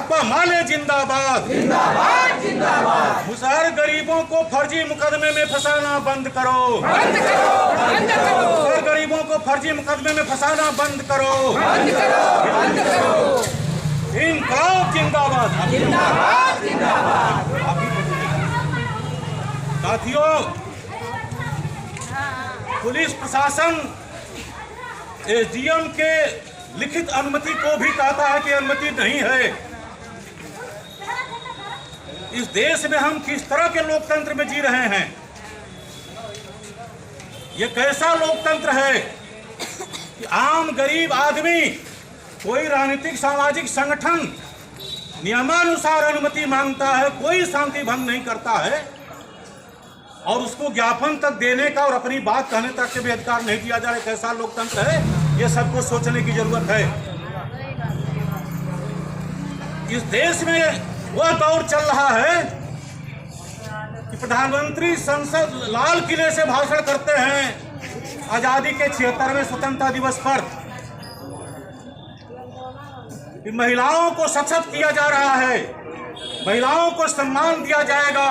भाकपा माले जिंदाबाद, जिंदाबाद जिंदाबाद। मुसहर गरीबों को फर्जी मुकदमे में फंसाना बंद करो, बंद करो, बंद करो, मुसहर गरीबों को फर्जी मुकदमे में फंसाना बंद करो, बंद करो, बंद करो। इनकलाब जिंदाबाद, जिंदाबाद जिंदाबाद। साथियों, पुलिस प्रशासन एसडीएम के लिखित अनुमति को भी कहता है कि अनुमति नहीं है। इस देश में हम किस तरह के लोकतंत्र में जी रहे हैं? ये कैसा लोकतंत्र है कि आम गरीब आदमी, कोई राजनीतिक सामाजिक संगठन नियमानुसार अनुमति मांगता है, कोई शांति भंग नहीं करता है और उसको ज्ञापन तक देने का और अपनी बात कहने तक के भी अधिकार नहीं दिया जा रहा है। कैसा लोकतंत्र है, ये सबको सोचने की जरूरत है। इस देश में वह दौर चल रहा है कि प्रधानमंत्री संसद लाल किले से भाषण करते हैं आजादी के 76वें स्वतंत्रता दिवस पर कि महिलाओं को सशक्त किया जा रहा है, महिलाओं को सम्मान दिया जाएगा,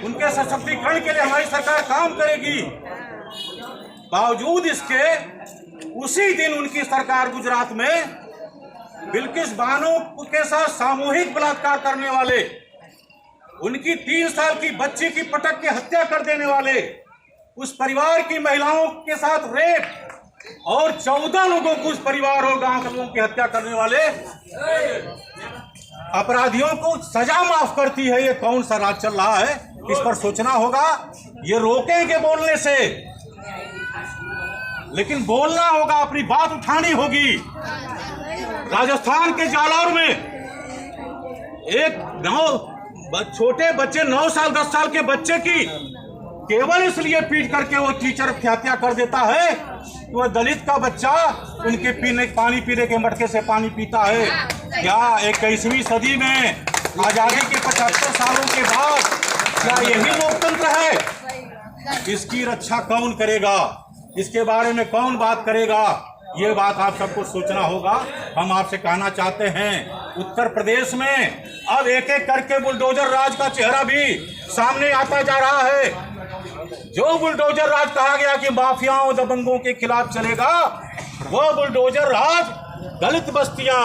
उनके सशक्तिकरण के लिए हमारी सरकार काम करेगी। बावजूद इसके उसी दिन उनकी सरकार गुजरात में बिल्किस बानो के साथ सामूहिक बलात्कार करने वाले, उनकी 3 साल की बच्ची की पटक के हत्या कर देने वाले, उस परिवार की महिलाओं के साथ रेप और 14 लोगों को उस परिवार और गांव के लोगों की हत्या करने वाले अपराधियों को सजा माफ करती है। ये कौन सा राज चल रहा है? इस पर सोचना होगा। ये रोकेंगे बोलने से, लेकिन बोलना होगा, अपनी बात उठानी होगी। राजस्थान के जालौर में एक छोटे बच्चे 9 साल 10 साल के बच्चे की केवल इसलिए पीट करके वो टीचर की हत्या कर देता है कि वह दलित का बच्चा उनके पानी पीने के मटके से पानी पीता है। क्या 21वीं सदी में आजादी के 75 सालों के बाद क्या यही लोकतंत्र है? इसकी रक्षा कौन करेगा? इसके बारे में कौन बात करेगा? ये बात आप सबको सोचना होगा। हम आपसे कहना चाहते हैं, उत्तर प्रदेश में अब एक एक करके बुलडोजर राज का चेहरा भी सामने आता जा रहा है। जो बुलडोजर राज कहा गया कि माफियाओं दबंगों के खिलाफ चलेगा, वो बुलडोजर राज दलित बस्तियां,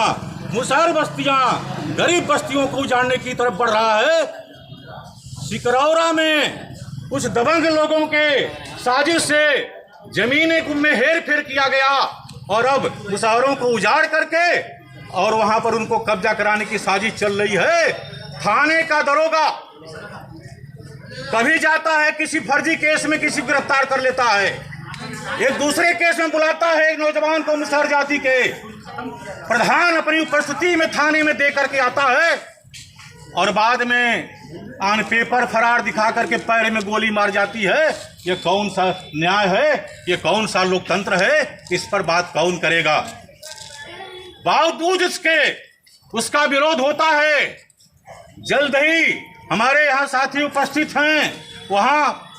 मुसहर बस्तियां, गरीब बस्तियों को उजाड़ने की तरफ बढ़ रहा है। सिकरौरा में कुछ दबंग लोगों के साजिश से जमीनें में हेर फेर किया गया और अब मुसहरों को उजाड़ करके और वहां पर उनको कब्जा कराने की साजिश चल रही है। थाने का दरोगा कभी जाता है किसी फर्जी केस में किसी को गिरफ्तार कर लेता है, एक दूसरे केस में बुलाता है एक नौजवान को मुसहर जाति के, प्रधान अपनी उपस्थिति में थाने में दे करके आता है और बाद में ऑन पेपर फरार दिखा करके पैर में गोली मार जाती है। ये कौन सा न्याय है? ये कौन सा लोकतंत्र है? इस पर बात कौन करेगा? बावजूद इसके उसका विरोध होता है। जल्द ही हमारे यहाँ साथी उपस्थित हैं, वहाँ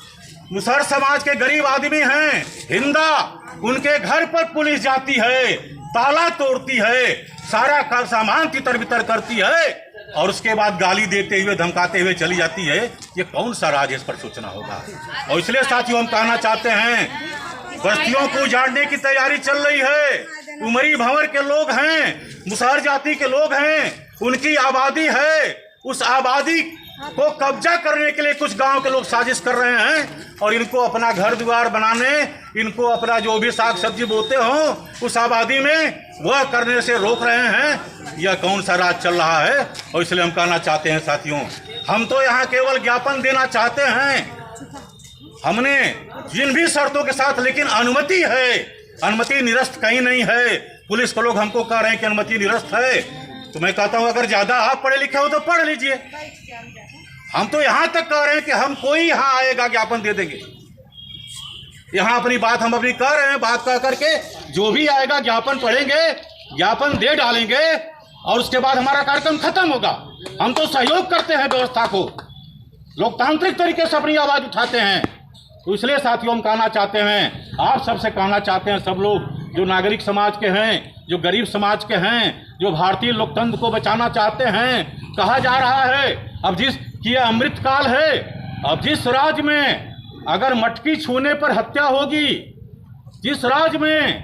मुसहर समाज के गरीब आदमी हैं, हिंदा, उनके घर पर पुलिस जाती है, ताला तोड़ती है, सारा का सामान तितर बितर करती है और उसके बाद गाली देते हुए धमकाते हुए चली जाती है। ये कौन सा राज है? इस पर सोचना होगा। और इसलिए साथियों हम कहना चाहते हैं, बस्तियों को उजाड़ने की तैयारी चल रही है। उमरी भंवर के लोग हैं, मुसहर जाति के लोग हैं, उनकी आबादी है, उस आबादी को कब्जा करने के लिए कुछ गांव के लोग साजिश कर रहे हैं और इनको अपना घर द्वार बनाने, इनको अपना जो भी साग सब्जी बोते हों उस आबादी में वह करने से रोक रहे हैं। यह कौन सा राज चल रहा है? और इसलिए हम कहना चाहते हैं साथियों, हम तो यहाँ केवल ज्ञापन देना चाहते हैं। हमने जिन भी शर्तों के साथ, लेकिन अनुमति है, अनुमति निरस्त कहीं नहीं है। पुलिस के लोग हमको कह रहे हैं कि अनुमति निरस्त है, तो मैं कहता हूँ अगर ज्यादा आप पढ़े लिखे हो तो पढ़ लीजिए। हम तो यहाँ तक कह रहे हैं कि हम कोई यहाँ आएगा ज्ञापन दे देंगे। यहाँ अपनी बात हम अपनी कह रहे हैं, बात कह करके जो भी आएगा ज्ञापन पढ़ेंगे, ज्ञापन दे डालेंगे और उसके बाद हमारा कार्यक्रम खत्म होगा। हम तो सहयोग करते हैं व्यवस्था को, लोकतांत्रिक तरीके से अपनी आवाज उठाते हैं। तो इसलिए साथियों हम कहना चाहते हैं, आप सबसे कहना चाहते हैं, सब लोग जो नागरिक समाज के हैं, जो गरीब समाज के हैं, जो भारतीय लोकतंत्र को बचाना चाहते हैं। कहा जा रहा है अब कि यह अमृत काल है, अब जिस राज्य में अगर मटकी छूने पर हत्या होगी, जिस राज्य में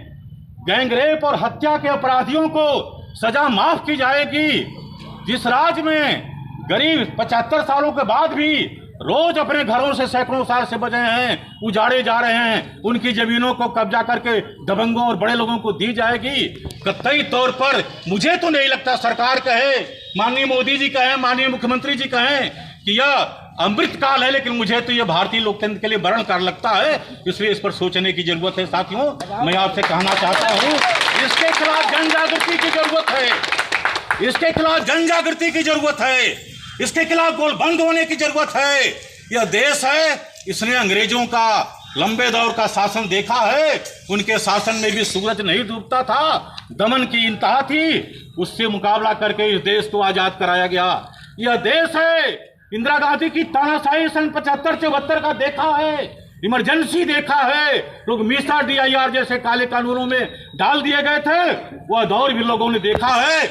गैंगरेप और हत्या के अपराधियों को सजा माफ की जाएगी, जिस राज्य में गरीब 75 सालों के बाद भी रोज अपने घरों से सैकड़ों साल से बचे हैं उजाड़े जा रहे हैं, उनकी जमीनों को कब्जा करके दबंगों और बड़े लोगों को दी जाएगी। कतई तौर पर मुझे तो नहीं लगता सरकार कहे, माननीय मोदी जी कहें, माननीय मुख्यमंत्री जी कहें कि यह अमृत काल है, लेकिन मुझे तो यह भारतीय लोकतंत्र के लिए वर्ण काल लगता है। इसलिए इस पर सोचने की जरूरत है। साथियों, मैं आपसे कहना चाहता हूँ, इसके खिलाफ जन जागृति की जरूरत है, इसके खिलाफ जन जागृति की जरूरत है, इसके खिलाफ गोलबंद होने की जरूरत है। यह देश है, इसने अंग्रेजों का लंबे दौर का शासन देखा है, उनके शासन में भी सूरज नहीं डूबता था, दमन की इंतहा थी, उससे मुकाबला करके इस देश को आजाद कराया गया। यह देश है, इंदिरा गांधी की तानाशाही सन 75-74 का देखा है, इमरजेंसी देखा है, लोग मीसा DIR जैसे काले कानूनों में डाल दिए गए थे, वह दौर भी लोगों ने देखा है।